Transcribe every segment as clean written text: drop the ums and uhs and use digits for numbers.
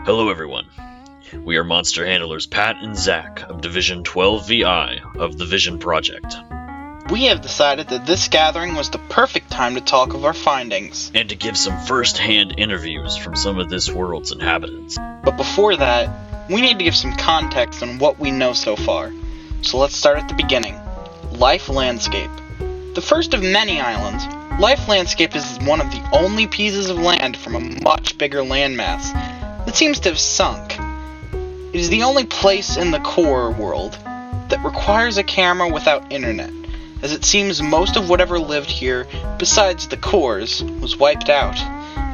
Hello everyone. We are monster handlers Pat and Zach of Division 12VI of the Vision Project. We have decided that this gathering was the perfect time to talk of our findings. And to give some first-hand interviews from some of this world's inhabitants. But before that, we need to give some context on what we know so far. So let's start at the beginning. Life Landscape. The first of many islands, Life Landscape is one of the only pieces of land from a much bigger landmass that seems to have sunk. It is the only place in the core world that requires a camera without internet, as it seems most of whatever lived here, besides the cores, was wiped out,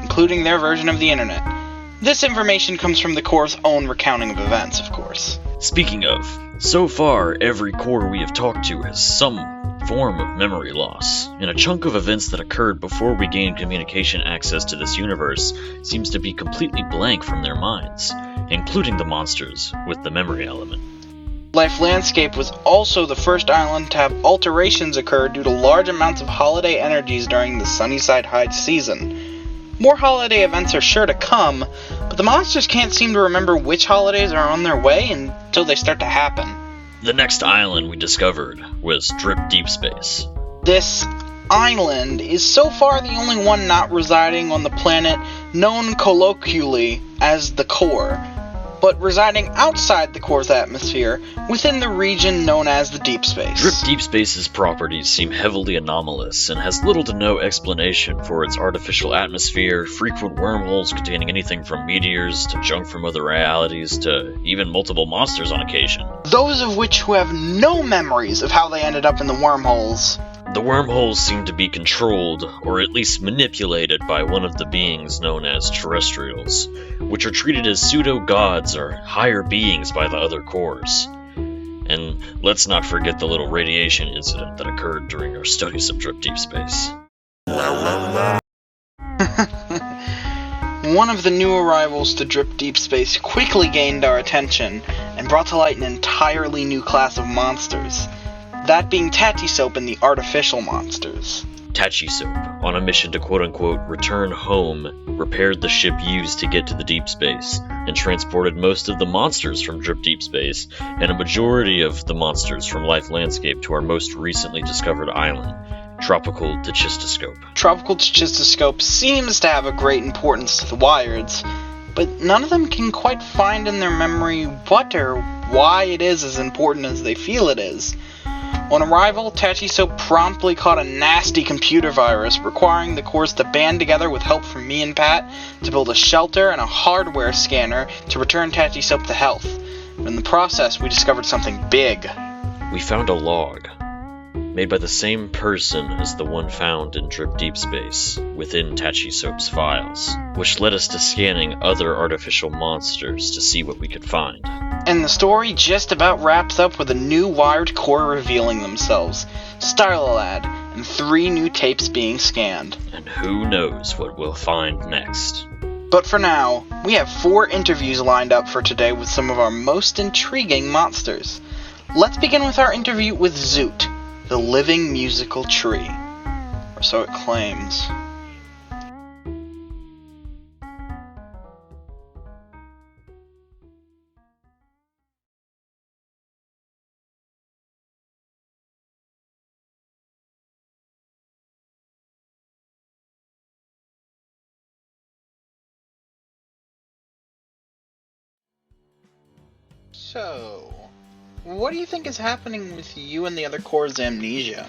including their version of the internet. This information comes from the core's own recounting of events, of course. Speaking of, so far every core we have talked to has some form of memory loss, and a chunk of events that occurred before we gained communication access to this universe seems to be completely blank from their minds, including the monsters with the memory element. Life Landscape was also the first island to have alterations occur due to large amounts of holiday energies during the Sunnyside Heights season. More holiday events are sure to come, but the monsters can't seem to remember which holidays are on their way until they start to happen. The next island we discovered was Drip Deep Space. This island is so far the only one not residing on the planet known colloquially as the core, but residing outside the core's atmosphere within the region known as the Deep Space. Drip Deep Space's properties seem heavily anomalous and has little to no explanation for its artificial atmosphere, frequent wormholes containing anything from meteors to junk from other realities to even multiple monsters on occasion. Those of which who have no memories of how they ended up in the wormholes. The wormholes seem to be controlled, or at least manipulated, by one of the beings known as terrestrials, which are treated as pseudo-gods or higher beings by the other cores. And let's not forget the little radiation incident that occurred during our studies of Drip Deep Space. One of the new arrivals to Drip Deep Space quickly gained our attention and brought to light an entirely new class of monsters. That being Tachi and the artificial monsters. Tachi, on a mission to quote-unquote return home, repaired the ship used to get to the deep space, and transported most of the monsters from Drip Deep Space, and a majority of the monsters from Life Landscape to our most recently discovered island, Tropical Tachistoscope. Tropical Tachistoscope seems to have a great importance to the Wireds, but none of them can quite find in their memory what or why it is as important as they feel it is. On arrival, Tachi promptly caught a nasty computer virus, requiring the cores to band together with help from me and Pat to build a shelter and a hardware scanner to return Tachi to health. But in the process, we discovered something big. We found a log, made by the same person as the one found in Drip Deep Space, within Tachi files, which led us to scanning other artificial monsters to see what we could find. And the story just about wraps up with a new wired core revealing themselves, Stylolad, and 3 new tapes being scanned. And who knows what we'll find next. But for now, we have 4 interviews lined up for today with some of our most intriguing monsters. Let's begin with our interview with Zoot, the living musical tree. Or so it claims. So, what do you think is happening with you and the other core's amnesia?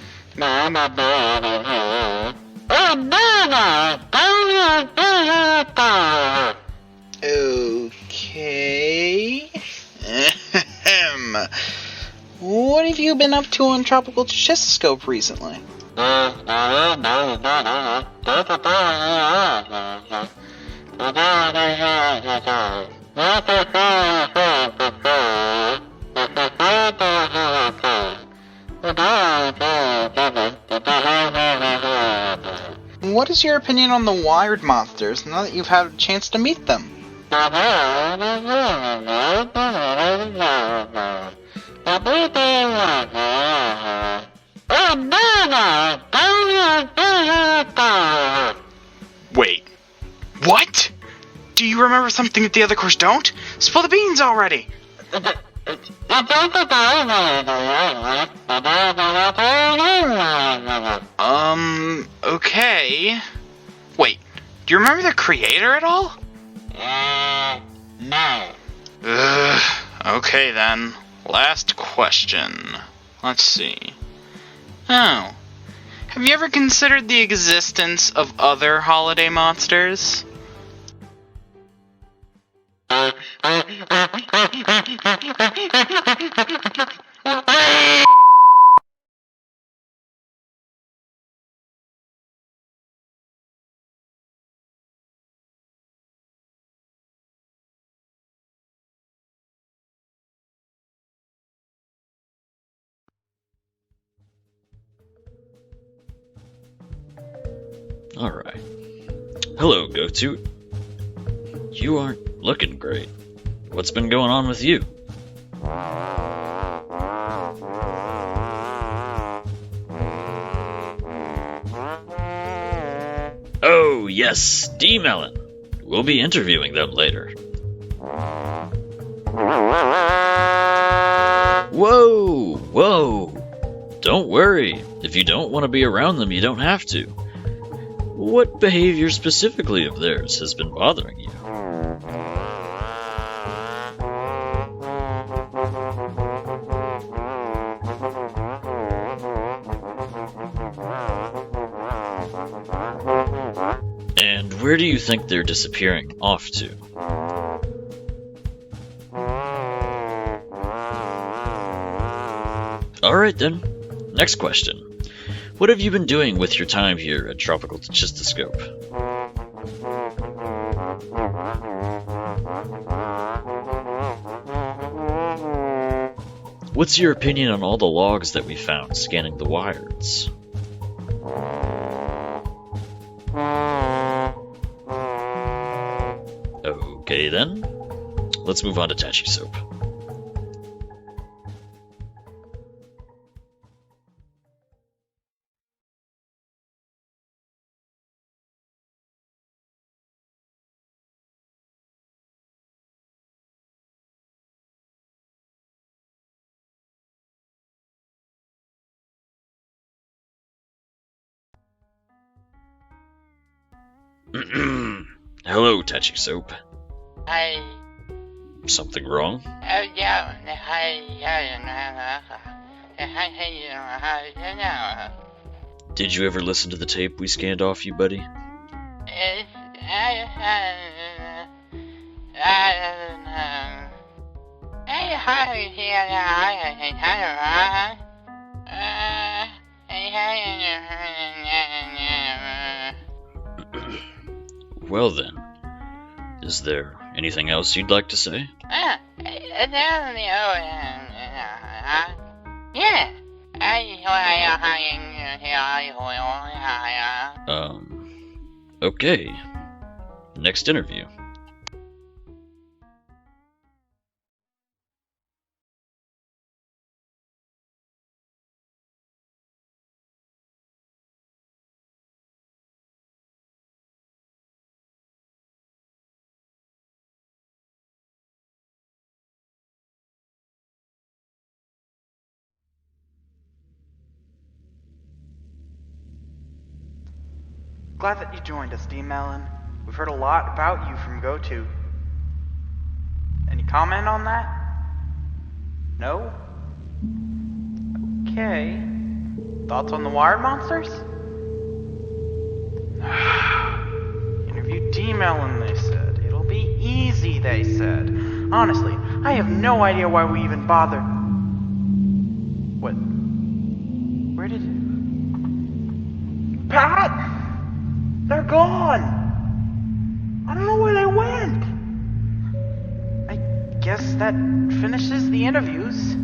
Okay. What have you been up to on Tropical Tachistoscope recently? What is your opinion on the wired monsters now that you've had a chance to meet them? Wait. What? Do you remember something that the other cores don't? Spill the beans already! Okay. Wait, do you remember the creator at all? No. Okay then. Last question. Let's see. Oh. Have you ever considered the existence of other holiday monsters? Alright. Hello, Zoot. You aren't looking great. What's been going on with you? Oh, yes, D-Melon. We'll be interviewing them later. Whoa, whoa. Don't worry. If you don't want to be around them, you don't have to. What behavior specifically of theirs has been bothering you? And where do you think they're disappearing off to? Alright then, next question. What have you been doing with your time here at Tropical Chistoscope? What's your opinion on all the logs that we found scanning the wires? Okay then, let's move on to Tachi Soap. Hello, Tachi Soap. Hi. Something wrong? Yeah. Did you ever listen to the tape we scanned off you, buddy? Well then, is there anything else you'd like to say? Okay. Next interview. Glad that you joined us, D-Melon. We've heard a lot about you from GoTo. Any comment on that? No? Okay. Thoughts on the wired monsters? Interview D-Melon, they said. It'll be easy, they said. Honestly, I have no idea why we even bothered. What? Where did... Pat! They're gone! I don't know where they went! I guess that finishes the interviews.